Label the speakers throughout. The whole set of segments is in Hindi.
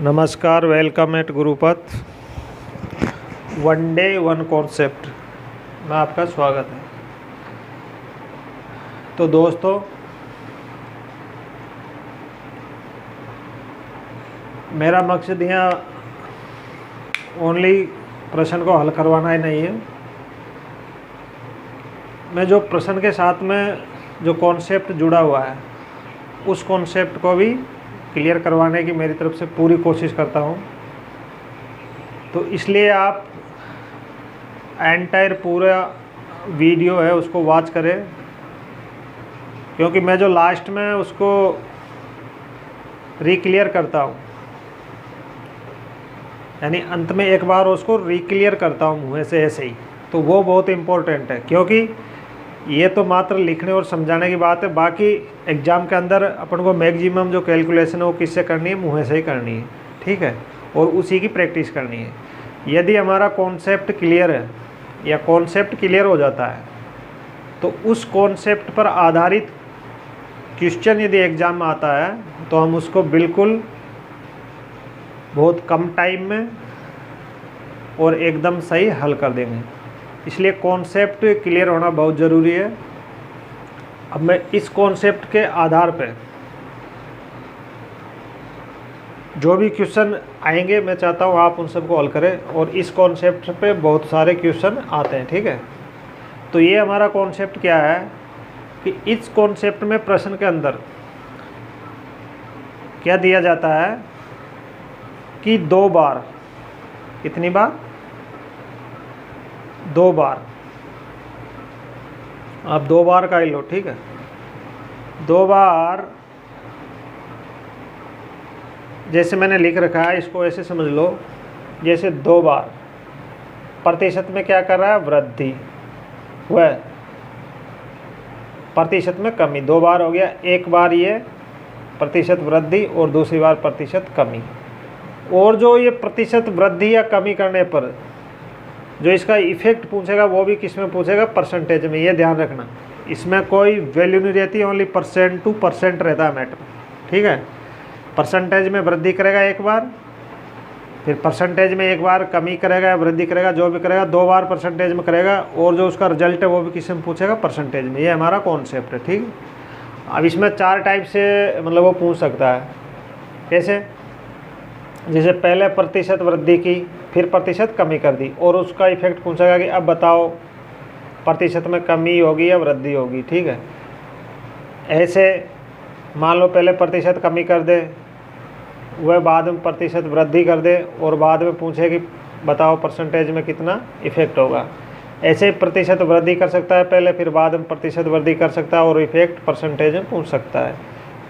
Speaker 1: नमस्कार, welcome at Gurupath. One day one concept में आपका स्वागत है। तो दोस्तों, मेरा मकसद यहाँ ओनली प्रश्न को हल करवाना ही नहीं है। मैं जो प्रश्न के साथ में जो कॉन्सेप्ट जुड़ा हुआ है उस कॉन्सेप्ट को भी क्लियर करवाने की मेरी तरफ से पूरी कोशिश करता हूँ। तो इसलिए आप एंटायर पूरा वीडियो है उसको वॉच करें, क्योंकि मैं जो लास्ट में उसको रिक्लियर करता हूँ, यानी अंत में एक बार उसको रिक्लियर करता हूँ मुँह से ऐसे ही, तो वो बहुत इम्पोर्टेंट है। क्योंकि ये तो मात्र लिखने और समझाने की बात है, बाकी एग्ज़ाम के अंदर अपन को मैक्सिमम जो कैलकुलेशन है वो किससे करनी है, मुँह से ही करनी है, ठीक है, और उसी की प्रैक्टिस करनी है। यदि हमारा कॉन्सेप्ट क्लियर है या कॉन्सेप्ट क्लियर हो जाता है तो उस कॉन्सेप्ट पर आधारित क्वेश्चन यदि एग्ज़ाम में आता है तो हम उसको बिल्कुल बहुत कम टाइम में और एकदम सही हल कर देंगे। इसलिए कॉन्सेप्ट क्लियर होना बहुत ज़रूरी है। अब मैं इस कॉन्सेप्ट के आधार पर जो भी क्वेश्चन आएंगे मैं चाहता हूँ आप उन सबको हल करें, और इस कॉन्सेप्ट पे बहुत सारे क्वेश्चन आते हैं, ठीक है। तो ये हमारा कॉन्सेप्ट क्या है कि इस कॉन्सेप्ट में प्रश्न के अंदर क्या दिया जाता है कि 2 बार, कितनी बार, 2 बार, आप 2 बार का ही लो, ठीक है। 2 बार जैसे मैंने लिख रखा है इसको ऐसे समझ लो, जैसे 2 बार प्रतिशत में क्या कर रहा है, वृद्धि, वह प्रतिशत में कमी। 2 बार हो गया, एक बार ये प्रतिशत वृद्धि और दूसरी बार प्रतिशत कमी। और जो ये प्रतिशत वृद्धि या कमी करने पर जो इसका इफेक्ट पूछेगा वो भी किस में पूछेगा, परसेंटेज में। ये ध्यान रखना, इसमें कोई वैल्यू नहीं रहती, ओनली परसेंट टू परसेंट रहता है मैटर, ठीक है। परसेंटेज में वृद्धि करेगा एक बार, फिर परसेंटेज में एक बार कमी करेगा या वृद्धि करेगा, जो भी करेगा 2 बार परसेंटेज में करेगा, और जो उसका रिजल्ट है वो भी किस में पूछेगा, परसेंटेज में। ये हमारा कॉन्सेप्ट है, ठीक है। अब इसमें 4 टाइप से मतलब वो पूछ सकता है। कैसे? जैसे पहले प्रतिशत वृद्धि की, फिर प्रतिशत कमी कर दी, और उसका इफेक्ट पूछेगा कि अब बताओ प्रतिशत में कमी होगी या वृद्धि होगी, ठीक है। ऐसे मान लो पहले प्रतिशत कमी कर दे, वह बाद में प्रतिशत वृद्धि कर दे, और बाद में पूछे कि बताओ परसेंटेज में कितना इफेक्ट होगा। ऐसे ही प्रतिशत वृद्धि कर सकता है पहले, फिर बाद में प्रतिशत वृद्धि कर सकता है और इफेक्ट परसेंटेज में पूछ सकता है।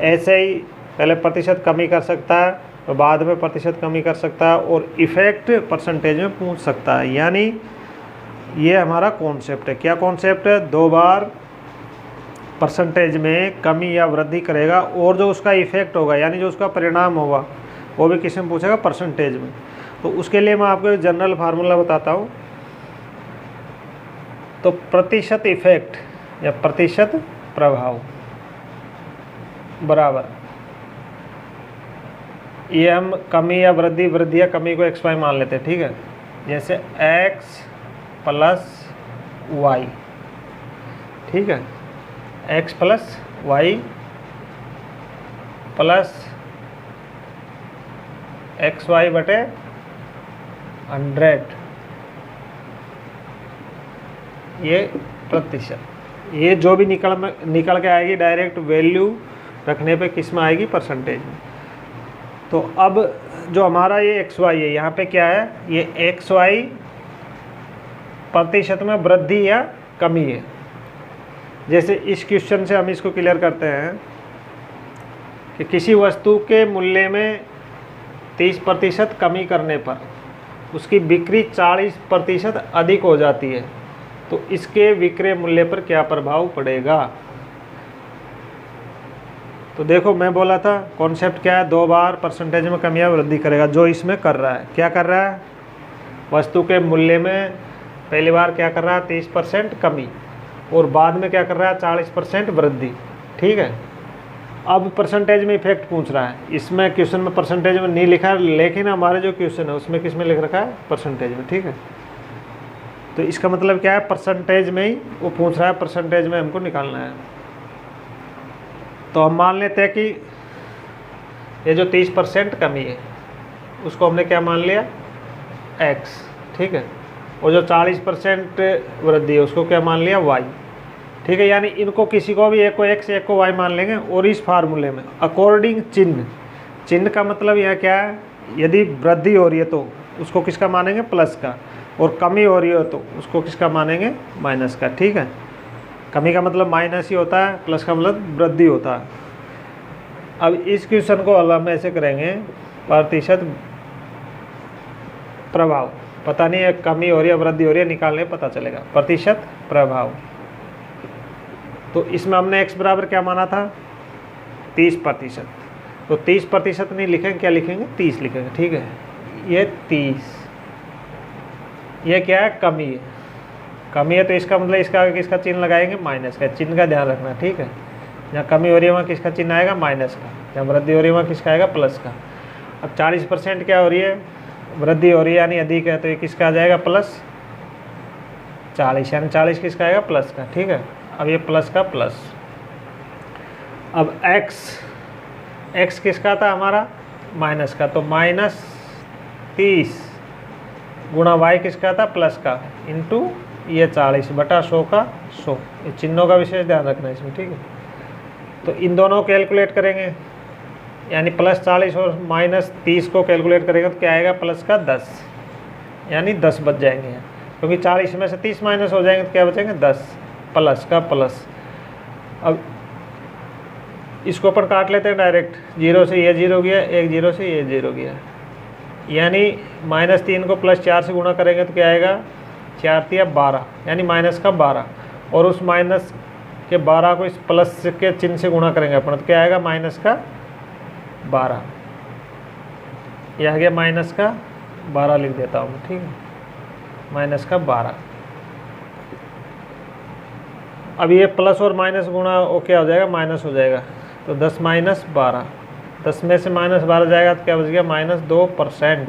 Speaker 1: ऐसे ही पहले प्रतिशत कमी कर सकता है, तो बाद में प्रतिशत कमी कर सकता है और इफेक्ट परसेंटेज में पूछ सकता है। यानी ये हमारा कॉन्सेप्ट है। क्या कॉन्सेप्ट है? 2 बार परसेंटेज में कमी या वृद्धि करेगा, और जो उसका इफेक्ट होगा यानी जो उसका परिणाम होगा वो भी किस में पूछेगा, परसेंटेज में। तो उसके लिए मैं आपको एक जनरल फार्मूला बताता हूँ। तो प्रतिशत इफेक्ट या प्रतिशत प्रभाव बराबर, ये हम कमी या वृद्धि, वृद्धि या कमी को XY मान लेते हैं, ठीक है। जैसे X प्लस Y, ठीक है, X plus Y plus XY बटे 100, ये प्रतिशत। ये जो भी निकल के आएगी डायरेक्ट वैल्यू रखने पे किस में आएगी, परसेंटेज में। तो अब जो हमारा ये XY है, यहाँ पे क्या है, ये XY प्रतिशत में वृद्धि या कमी है। जैसे इस क्वेश्चन से हम इसको क्लियर करते हैं कि किसी वस्तु के मूल्य में 30% कमी करने पर उसकी बिक्री 40% अधिक हो जाती है, तो इसके विक्रय मूल्य पर क्या प्रभाव पड़ेगा। तो देखो मैं बोला था कॉन्सेप्ट क्या है, 2 बार परसेंटेज में कमी या वृद्धि करेगा। जो इसमें कर रहा है, क्या कर रहा है, वस्तु के मूल्य में पहली बार क्या कर रहा है, 30% कमी, और बाद में क्या कर रहा है, 40% वृद्धि, ठीक है। अब परसेंटेज में इफेक्ट पूछ रहा है, इसमें क्वेश्चन में परसेंटेज में नहीं लिखा है, लेकिन हमारे जो क्वेश्चन है उसमें किस में लिख रखा है, परसेंटेज में। ठीक है, तो इसका मतलब क्या है, परसेंटेज में ही वो पूछ रहा है, परसेंटेज में हमको निकालना है। तो हम मान लेते हैं कि ये जो 30% कमी है उसको हमने क्या मान लिया, x। ठीक है, और जो 40% वृद्धि है उसको क्या मान लिया, y। ठीक है, यानी इनको किसी को भी एक को x एक को y मान लेंगे। और इस फार्मूले में अकॉर्डिंग चिन्ह का मतलब यह क्या है, यदि वृद्धि हो रही है तो उसको किसका मानेंगे, प्लस का, और कमी हो रही हो तो उसको किसका मानेंगे, माइनस का। ठीक है, कमी का मतलब माइनस ही होता है, प्लस का मतलब वृद्धि होता है। अब इस क्वेश्चन को हल हम ऐसे करेंगे, प्रतिशत प्रभाव, पता नहीं है कमी हो रही है वृद्धि हो रही है, निकालने पता चलेगा प्रतिशत प्रभाव। तो इसमें हमने x बराबर क्या माना था, 30%। तो 30% नहीं लिखेंगे, क्या लिखेंगे, 30 लिखेंगे। ठीक है, ये 30, ये क्या है, कमी है। कमी है तो इसका मतलब इसका आगे किसका चिन्ह लगाएंगे, माइनस का। चिन्ह का ध्यान रखना। ठीक है, जहाँ कमी हो रही है वहाँ किसका चिन्ह आएगा, माइनस का। जहाँ वृद्धि हो रही है वहाँ किसका आएगा, प्लस का। अब 40% क्या हो रही है, वृद्धि हो रही है यानी अधिक है, तो ये किसका आ जाएगा, प्लस 40, यानी 40 किसका आएगा, प्लस का। ठीक है, अब ये प्लस का प्लस। अब x किसका था हमारा, माइनस का, तो -30 गुणा y किसका था, प्लस का, इंटू ये 40 बटा 100 का 100। ये चिन्हों का विशेष ध्यान रखना है इसमें। ठीक है, तो इन दोनों को कैलकुलेट करेंगे, यानी +40 और -30 को कैलकुलेट करेंगे तो क्या आएगा, प्लस का 10, यानी 10 बच जाएंगे, क्योंकि 40 में से 30 माइनस हो जाएंगे तो क्या बचेंगे, 10, प्लस का प्लस। अब इसको अपन काट लेते हैं डायरेक्ट, 0 से ये 0 गया, 1 0 से ये 0 गया, यानी -3 को +4 से गुणा करेंगे तो क्या आएगा, 4 तिया 12, यानी माइनस का 12, और उस माइनस के 12 को इस प्लस के चिन्ह से गुणा करेंगे अपन तो क्या आएगा, माइनस का 12। यह आ गया माइनस का 12, लिख देता हूँ। ठीक है, माइनस का 12। अब ये प्लस और माइनस गुणा वो क्या हो जाएगा, माइनस हो जाएगा, तो 10 माइनस 12, 10 में से -12 जाएगा तो क्या बच गया, -2%।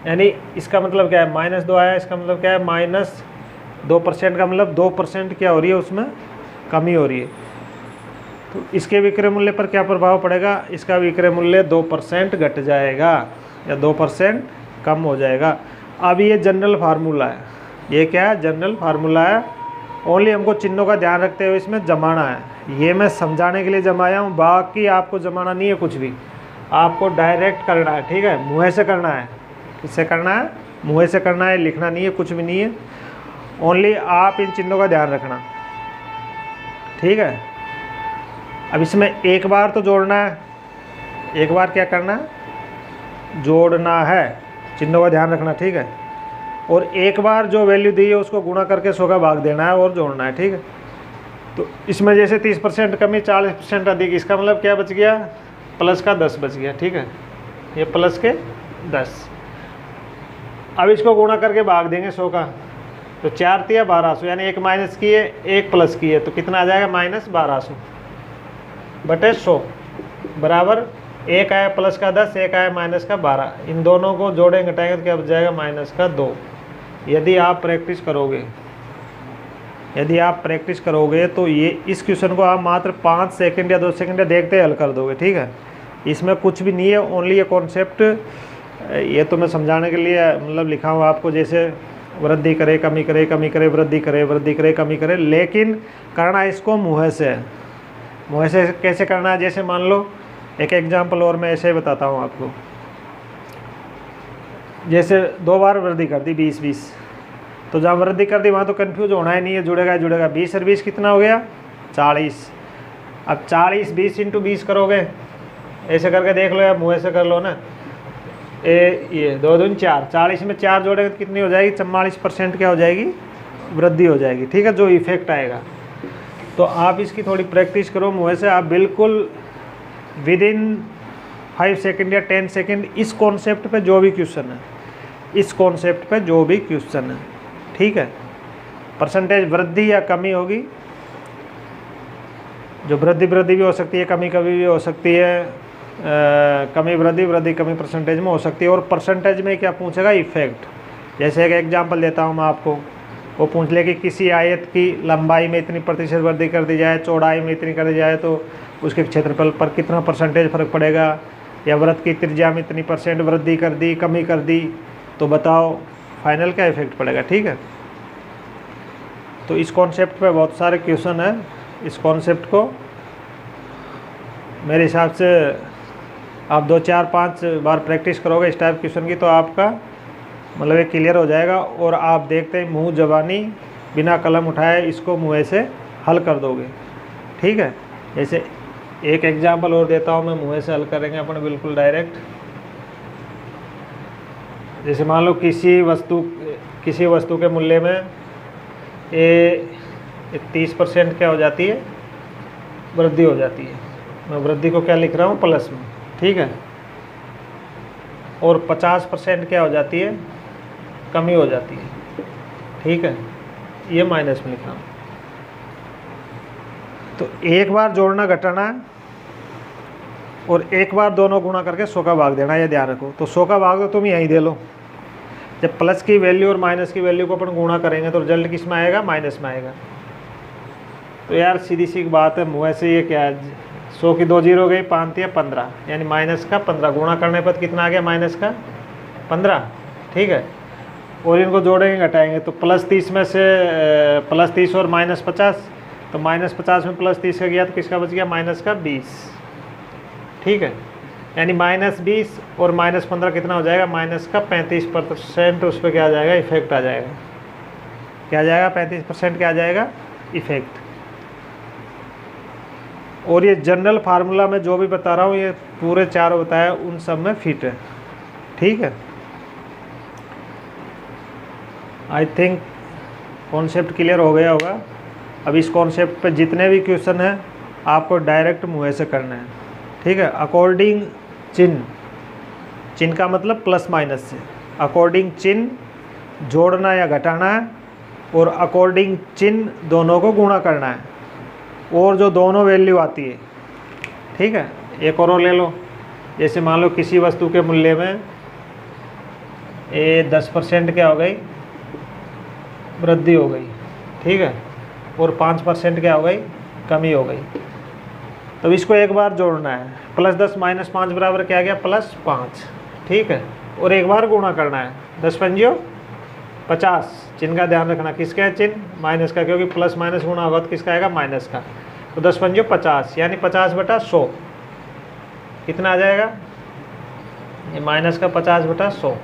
Speaker 1: यानी इसका मतलब क्या है, -2 आया, इसका मतलब क्या है, -2% का मतलब 2% क्या हो रही है, उसमें कमी हो रही है। तो इसके विक्रय मूल्य पर क्या प्रभाव पड़ेगा, इसका विक्रय मूल्य 2% घट जाएगा या 2% कम हो जाएगा। अब ये जनरल फार्मूला है, ये क्या है, जनरल फार्मूला है। ओनली हमको चिन्हों का ध्यान रखते हुए इसमें जमाना है, ये मैं समझाने के लिए जमाया हूँ, बाकी आपको जमाना नहीं है कुछ भी, आपको डायरेक्ट करना है। ठीक है, मुँह से करना है, किससे करना है, मुँह से करना है, लिखना नहीं है, कुछ भी नहीं है, ओनली आप इन चिन्हों का ध्यान रखना। ठीक है, अब इसमें एक बार तो जोड़ना है, एक बार क्या करना है, जोड़ना है, चिन्हों का ध्यान रखना। ठीक है, और एक बार जो वैल्यू दी है उसको गुणा करके 100 का भाग देना है और जोड़ना है। ठीक है, तो इसमें जैसे 30% कमी, 40% अधिक, इसका मतलब क्या बच गया, प्लस का 10 बच गया। ठीक है, ये प्लस के 10। अब इसको गुणा करके भाग देंगे 100 का, तो 4 तिया 1200, यानी एक माइनस की है एक प्लस की है, तो कितना आ जाएगा, -1200 बटे 100 बराबर, एक आया प्लस का 10, एक आया माइनस का 12। इन दोनों को जोड़ेंगे घटाएंगे तो क्या बच जाएगा, -2। यदि आप प्रैक्टिस करोगे, यदि आप प्रैक्टिस करोगे तो ये इस क्वेश्चन को आप मात्र 5 सेकंड या 2 सेकंड देखते हल कर दोगे। ठीक है, इसमें कुछ भी नहीं है, ओनली ये कॉन्सेप्ट, ये तो मैं समझाने के लिए मतलब लिखा हूँ आपको, जैसे वृद्धि करे कमी करे, कमी करे वृद्धि करे, वृद्धि करे कमी करे, लेकिन करना इसको मुँह से है। मुँह से कैसे करना है, जैसे मान लो एक एग्जाम्पल और मैं ऐसे ही बताता हूँ आपको, जैसे 2 बार वृद्धि कर दी 20-20, तो जहाँ वृद्धि कर दी वहाँ तो कंफ्यूज होना ही नहीं है, जुड़ेगा जुड़ेगा। 20 और 20 कितना हो गया, 40। अब 40 20 × 20 करोगे, ऐसे करके देख लो या मुँह से कर लो ना, ये 2 दूनी 4, 40 में 4 जोड़ेंगे तो कितनी हो जाएगी, 44% क्या हो जाएगी, वृद्धि हो जाएगी। ठीक है, जो इफेक्ट आएगा। तो आप इसकी थोड़ी प्रैक्टिस करो मुँह से, आप बिल्कुल विदिन 5 सेकंड या 10 सेकंड इस कॉन्सेप्ट पे जो भी क्वेश्चन है, इस कॉन्सेप्ट पे जो भी क्वेश्चन है, ठीक है, परसेंटेज वृद्धि या कमी होगी, जो वृद्धि भी हो सकती है, कमी भी हो सकती है, कमी वृद्धि कमी परसेंटेज में हो सकती है। और परसेंटेज में क्या पूछेगा, इफेक्ट। जैसे एक एग्जांपल देता हूँ मैं आपको, वो पूछ ले कि किसी आयत की लंबाई में इतनी प्रतिशत वृद्धि कर दी जाए, चौड़ाई में इतनी कर दी जाए तो उसके क्षेत्रफल पर कितना परसेंटेज फर्क पड़ेगा, या वृत्त की त्रिज्या में इतनी % वृद्धि कर दी, कमी कर दी, तो बताओ फाइनल क्या इफेक्ट पड़ेगा। ठीक है, तो इस कॉन्सेप्ट पे बहुत सारे क्वेश्चन हैं। इस कॉन्सेप्ट को मेरे हिसाब से आप 2 4 5 बार प्रैक्टिस करोगे इस टाइप क्वेश्चन की, तो आपका मतलब ये क्लियर हो जाएगा। और आप देखते हैं मुँह ज़बानी बिना कलम उठाए इसको मुँह से हल कर दोगे। ठीक है, जैसे एक एग्जांपल और देता हूँ मैं, मुँह से हल करेंगे अपन बिल्कुल डायरेक्ट। जैसे मान लो किसी वस्तु के मूल्य में 30% क्या हो जाती है, वृद्धि हो जाती है। मैं वृद्धि को क्या लिख रहा हूँ, प्लस में। ठीक है, और 50% क्या हो जाती है, कमी हो जाती है। ठीक है, ये माइनस में लिख रहा हूँ। तो एक बार जोड़ना घटाना है और एक बार दोनों गुणा करके 100 का भाग देना, ये ध्यान रखो। तो 100 का भाग तो तुम यहीं दे लो। जब प्लस की वैल्यू और माइनस की वैल्यू को अपन गुणा करेंगे तो रिजल्ट किस में आएगा, माइनस में आएगा। तो यार सीधी सी बात है, मुँह से ये क्या है, 100 की 2 जीरो गई, 5 या 15, यानी माइनस का 15 गुणा करने पर कितना आ गया, माइनस का 15। ठीक है, और इनको जोड़ेंगे घटाएंगे तो +30 में से +30 और -50, तो -50 में +30 का गया तो किसका बच गया, माइनस का 20। ठीक है, यानी -20 और -15 कितना हो जाएगा, माइनस का 35% उस पर क्या आ जाएगा, इफेक्ट आ जाएगा। क्या आ जाएगा, 35% क्या आ जाएगा, इफेक्ट। और ये जनरल फार्मूला में जो भी बता रहा हूँ, ये पूरे 4 बताया उन सब में फिट है। ठीक है, आई थिंक कॉन्सेप्ट क्लियर हो गया होगा। अब इस कॉन्सेप्ट पे जितने भी क्वेश्चन हैं आपको डायरेक्ट मुँह से करना है। ठीक है, अकॉर्डिंग चिन्ह का मतलब प्लस माइनस से, अकॉर्डिंग चिन्ह जोड़ना या घटाना है, और अकॉर्डिंग चिन्ह दोनों को गुणा करना है, और जो दोनों वैल्यू आती है। ठीक है, एक और ले लो। जैसे मान लो किसी वस्तु के मूल्य में 10% क्या हो गई, वृद्धि हो गई। ठीक है, और 5% क्या हो गई, कमी हो गई। तो इसको एक बार जोड़ना है, +10 - 5 बराबर क्या आ गया, +5। ठीक है, और एक बार गुणा करना है, 10 पंजियों 50। चिन्ह का ध्यान रखना, किसका है चिन्ह, माइनस का, क्योंकि प्लस माइनस गुणा होगा तो किसका आएगा, माइनस का। तो 10 पंजियों 50, यानी 50/100 कितना आ जाएगा, ये माइनस का 50/100,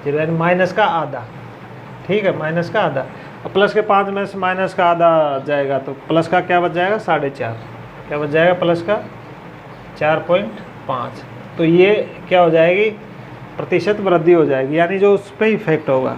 Speaker 1: यानी माइनस का आधा। ठीक है, माइनस का आधा। और प्लस के 5 में से माइनस का आधा जाएगा तो प्लस का क्या बच जाएगा, 4.5। क्या बच जाएगा, प्लस का 4.5। तो ये क्या हो जाएगी, प्रतिशत वृद्धि हो जाएगी, यानी जो उस पर इफेक्ट होगा।